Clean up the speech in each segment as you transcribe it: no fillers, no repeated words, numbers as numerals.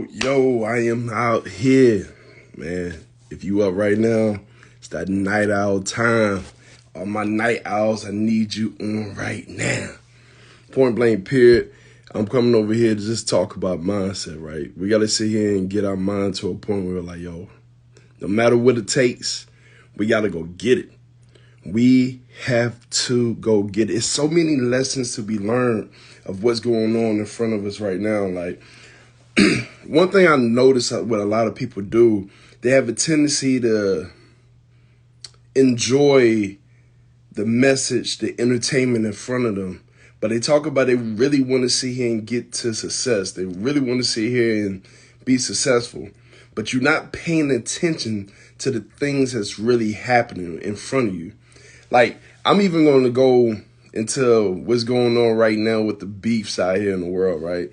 Yo, I am out here, man. If you up right now, it's that night owl time. All my night owls, I need you on right now. Point blank period. I'm coming over here to just talk about mindset, right? We got to sit here and get our mind to a point where we're like, yo, no matter what it takes, we got to go get it. We have to go get it. It's so many lessons to be learned of what's going on in front of us right now. Like, one thing I notice what a lot of people do, they have a tendency to enjoy the message, the entertainment in front of them. But they talk about they really want to sit here and get to success. They really want to sit here and be successful. But you're not paying attention to the things that's really happening in front of you. Like, I'm even going to go into what's going on right now with the beefs out here in the world, right?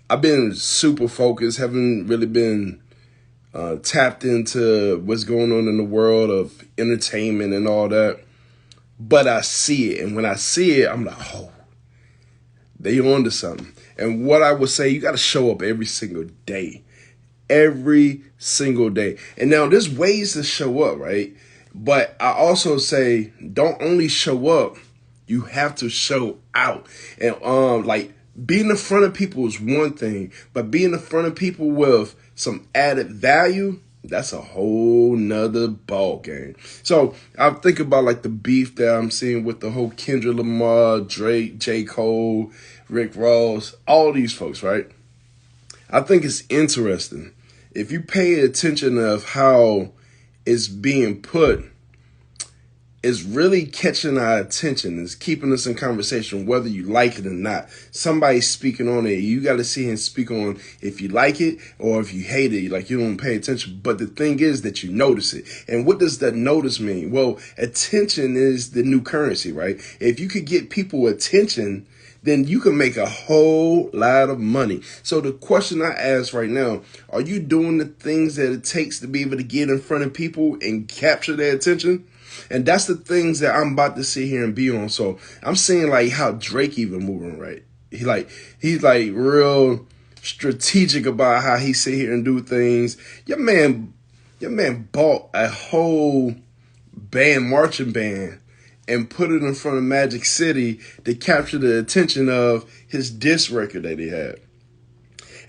I've been super focused, haven't really been tapped into what's going on in the world of entertainment and all that. But I see it. And when I see it, I'm like, oh, they on to something. And what I would say, you got to show up every single day. Every single day. And now there's ways to show up, right? But I also say, don't only show up, you have to show out. And being in front of people is one thing, but being in front of people with some added value, that's a whole nother ball game. So I think about like the beef that I'm seeing with the whole Kendrick Lamar, Drake, J. Cole, Rick Ross, all these folks, right? I think it's interesting. If you pay attention of how it's being put, it's really catching our attention. It's keeping us in conversation, whether you like it or not. Somebody's speaking on it. You got to see and speak on if you like it or if you hate it. Like, you don't pay attention. But the thing is that you notice it. And what does that notice mean? Well, attention is the new currency, right? If you could get people attention, then you can make a whole lot of money. So the question I ask right now, are you doing the things that it takes to be able to get in front of people and capture their attention? And that's the things that I'm about to sit here and be on. So I'm seeing like how Drake even moving, right? He's like real strategic about how he sit here and do things. Your man bought a whole marching band and put it in front of Magic City to capture the attention of his diss record that he had.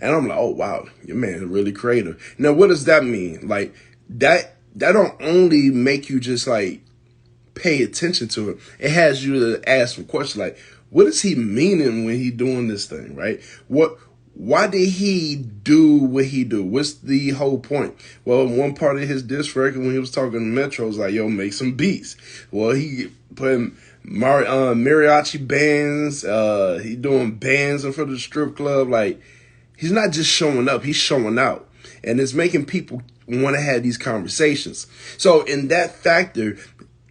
And I'm like, oh wow, your man is really creative. Now, what does that mean? Like that don't only make you just like pay attention to it. It has you to ask some questions like, what is he meaning when he doing this thing, right? Why did he do what he do? What's the whole point? Well, one part of his diss record when he was talking to Metro was like, yo, make some beats. Well, he put mariachi bands. He doing bands in front of the strip club. Like, he's not just showing up, he's showing out. And it's making people want to have these conversations. So in that factor,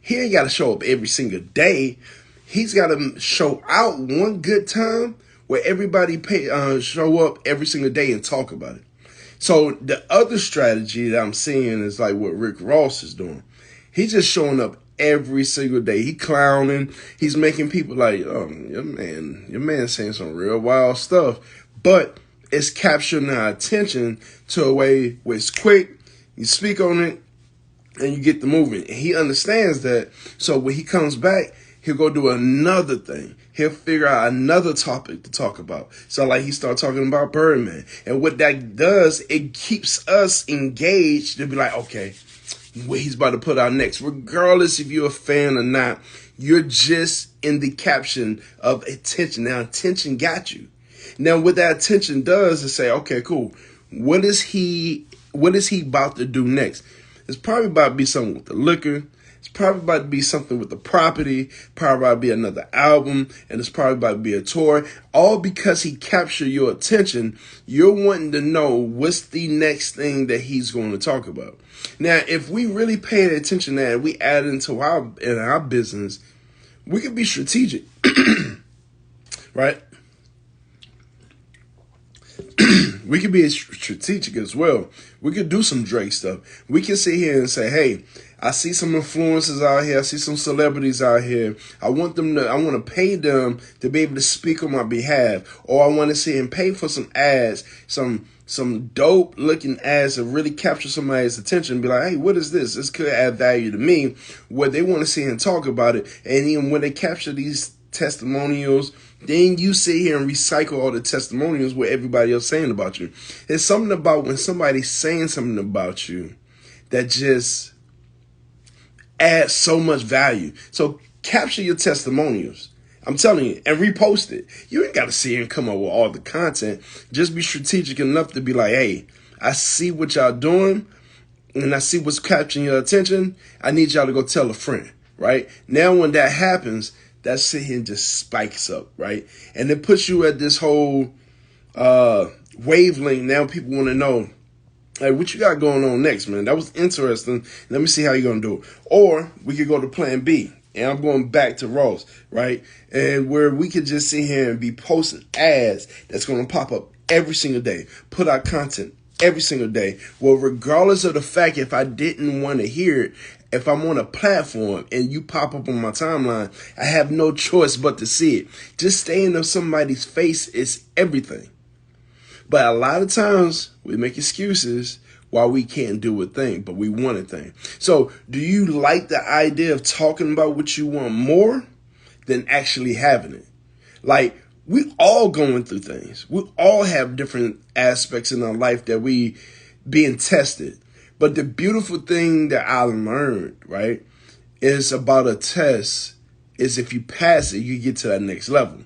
he ain't got to show up every single day. He's got to show out one good time where everybody show up every single day and talk about it. So the other strategy that I'm seeing is like what Rick Ross is doing. He's just showing up every single day. He clowning. He's making people like, oh, your man saying some real wild stuff. But it's capturing our attention to a way where it's quick. You speak on it, and you get the movement. And he understands that. So when he comes back, he'll go do another thing. He'll figure out another topic to talk about. So like he started talking about Birdman. And what that does, it keeps us engaged to be like, okay, what he's about to put out next. Regardless if you're a fan or not, you're just in the caption of attention. Now, attention got you. Now, what that attention does is say, okay, cool. What is he about to do next? It's probably about to be something with the liquor. It's probably about to be something with the property. Probably about to be another album. And it's probably about to be a tour. All because he captured your attention. You're wanting to know what's the next thing that he's going to talk about. Now, if we really pay attention to that, we add into our business, we can be strategic. We could be strategic as well. We could do some Drake stuff. We can sit here and say, hey, I see some influencers out here. I see some celebrities out here. I want to pay them to be able to speak on my behalf. Or I want to see and pay for some ads, some dope looking ads to really capture somebody's attention and be like, hey, what is this? This could add value to me. Where they want to see and talk about it. And even when they capture these testimonials, then you sit here and recycle all the testimonials what everybody else saying about you. There's something about when somebody's saying something about you that just adds so much value. So capture your testimonials. I'm telling you, and repost it. You ain't got to sit here and come up with all the content. Just be strategic enough to be like, hey, I see what y'all doing, and I see what's capturing your attention. I need y'all to go tell a friend, right? Now when that happens, that shit here just spikes up, right? And it puts you at this whole wavelength. Now people want to know, hey, what you got going on next, man? That was interesting. Let me see how you're going to do it. Or we could go to plan B. And I'm going back to Ross, right? And where we could just sit here and be posting ads that's going to pop up every single day. Put out content every single day. Well, regardless of the fact if I didn't want to hear it, if I'm on a platform and you pop up on my timeline, I have no choice but to see it. Just staying on somebody's face is everything. But a lot of times we make excuses why we can't do a thing, but we want a thing. So do you like the idea of talking about what you want more than actually having it? Like, we all going through things. We all have different aspects in our life that we being tested. But the beautiful thing that I learned, right, is about a test is if you pass it, you get to that next level.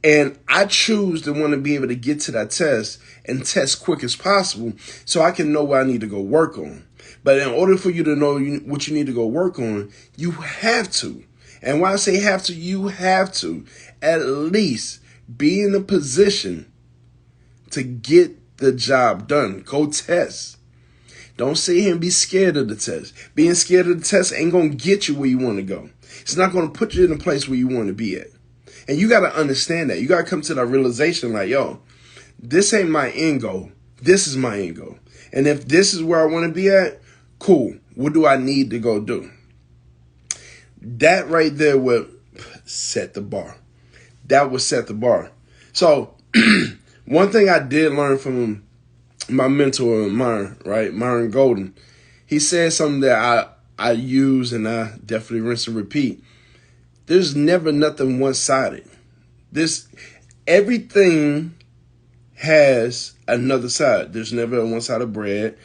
And I choose to want to be able to get to that test and test quick as possible so I can know what I need to go work on. But in order for you to know what you need to go work on, you have to. And when I say have to, you have to at least be in a position to get the job done. Go test. Don't sit here and be scared of the test. Being scared of the test ain't going to get you where you want to go. It's not going to put you in a place where you want to be at. And you got to understand that. You got to come to that realization like, yo, this ain't my end goal. This is my end goal. And if this is where I want to be at, cool. What do I need to go do? That right there would set the bar. That would set the bar. So one thing I did learn from my mentor, Myron, right? Myron Golden. He said something that I use and I definitely rinse and repeat. There's never nothing one-sided. Everything has another side. There's never a one-sided bread.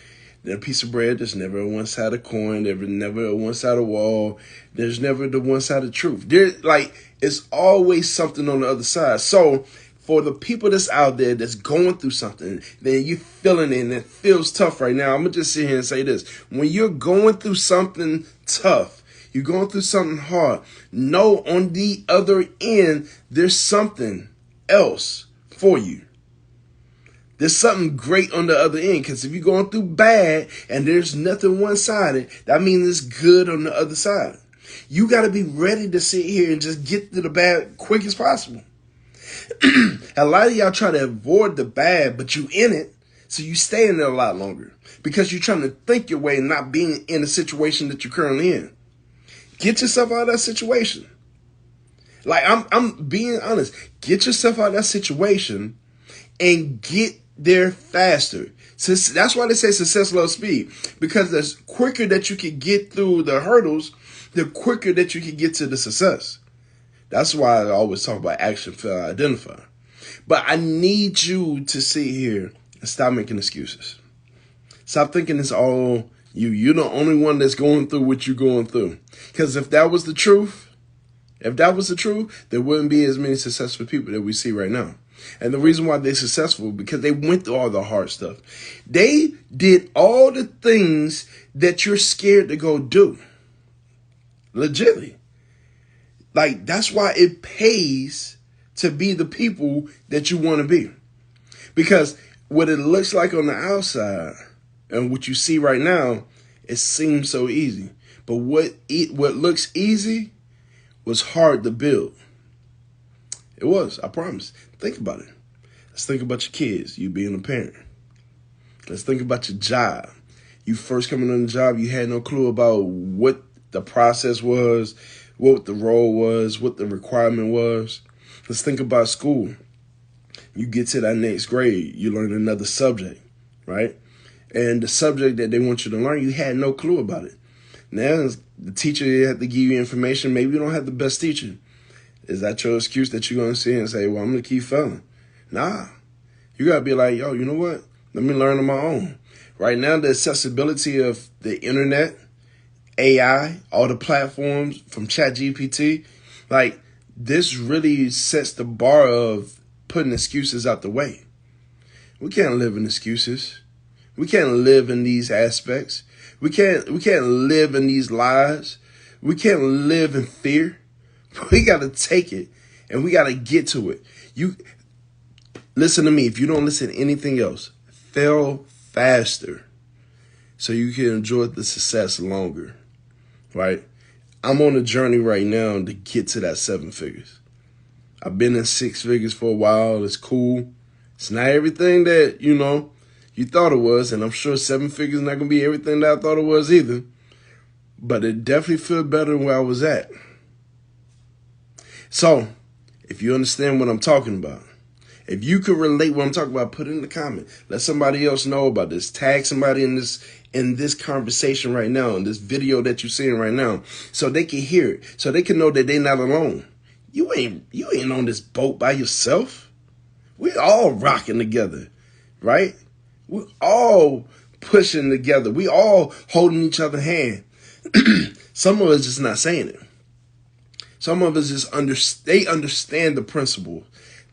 There's a piece of bread. There's never a one-sided coin. There's never a one-sided wall. There's never the one-sided truth. It's always something on the other side. So for the people that's out there that's going through something, then you feeling it and it feels tough right now. I'm going to just sit here and say this. When you're going through something tough, you're going through something hard, know on the other end, there's something else for you. There's something great on the other end, because if you're going through bad and there's nothing one-sided, that means it's good on the other side. You got to be ready to sit here and just get to the bad quick as possible. A lot of y'all try to avoid the bad, but you in it, so you stay in there a lot longer because you're trying to think your way and not being in the situation that you're currently in. Get yourself out of that situation. Like, I'm being honest. Get yourself out of that situation and get there faster. So that's why they say success loves speed, because the quicker that you can get through the hurdles, the quicker that you can get to the success. That's why I always talk about action, fail, identify. But I need you to sit here and stop making excuses. Stop thinking it's all you. You're the only one that's going through what you're going through. Because if that was the truth, there wouldn't be as many successful people that we see right now. And the reason why they're successful, because they went through all the hard stuff. They did all the things that you're scared to go do. Legitimately. Like, that's why it pays to be the people that you want to be. Because what it looks like on the outside and what you see right now, it seems so easy. But what looks easy was hard to build. It was, I promise. Think about it. Let's think about your kids, you being a parent. Let's think about your job. You first coming on the job, you had no clue about what the process was, what the role was, what the requirement was. Let's think about school. You get to that next grade, you learn another subject, right? And the subject that they want you to learn, you had no clue about it. Now, the teacher had to give you information. Maybe you don't have the best teacher. Is that your excuse that you're going to sit and say, well, I'm going to keep failing? Nah. You got to be like, yo, you know what? Let me learn on my own. Right now, the accessibility of the internet, AI, all the platforms from ChatGPT, like this really sets the bar of putting excuses out the way. We can't live in excuses. We can't live in these aspects. We can't live in these lies. We can't live in fear. We got to take it and we got to get to it. You listen to me. If you don't listen to anything else, fail faster so you can enjoy the success longer, right? I'm on a journey right now to get to that 7 figures. I've been in 6 figures for a while. It's cool. It's not everything that, you thought it was. And I'm sure 7 figures is not going to be everything that I thought it was either. But it definitely feels better than where I was at. So, if you understand what I'm talking about, if you could relate what I'm talking about, put it in the comment. Let somebody else know about this. Tag somebody in this conversation right now, in this video that you're seeing right now, so they can hear it, so they can know that they're not alone. You ain't on this boat by yourself. We all rocking together, right? We're all pushing together. We all holding each other's hand. Some of us just not saying it. Some of us just understand the principle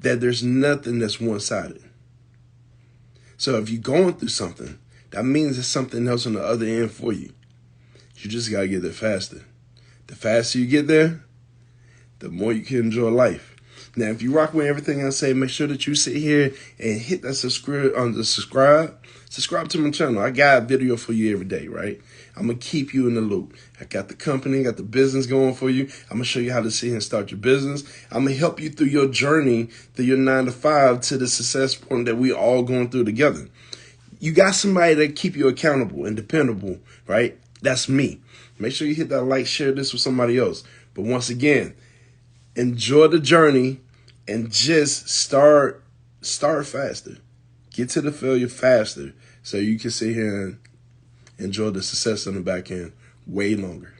that there's nothing that's one-sided. So if you're going through something, that means there's something else on the other end for you. You just got to get there faster. The faster you get there, the more you can enjoy life. Now, if you rock with everything I say, make sure that you sit here and hit that subscribe to my channel. I got a video for you every day, right? I'm going to keep you in the loop. I got the company, got the business going for you. I'm going to show you how to sit here and start your business. I'm going to help you through your journey, through your 9 to 5 to the success point that we all going through together. You got somebody that keep you accountable and dependable, right? That's me. Make sure you hit that like, share this with somebody else. But once again, enjoy the journey and just start faster. Get to the failure faster so you can sit here and enjoy the success on the back end way longer.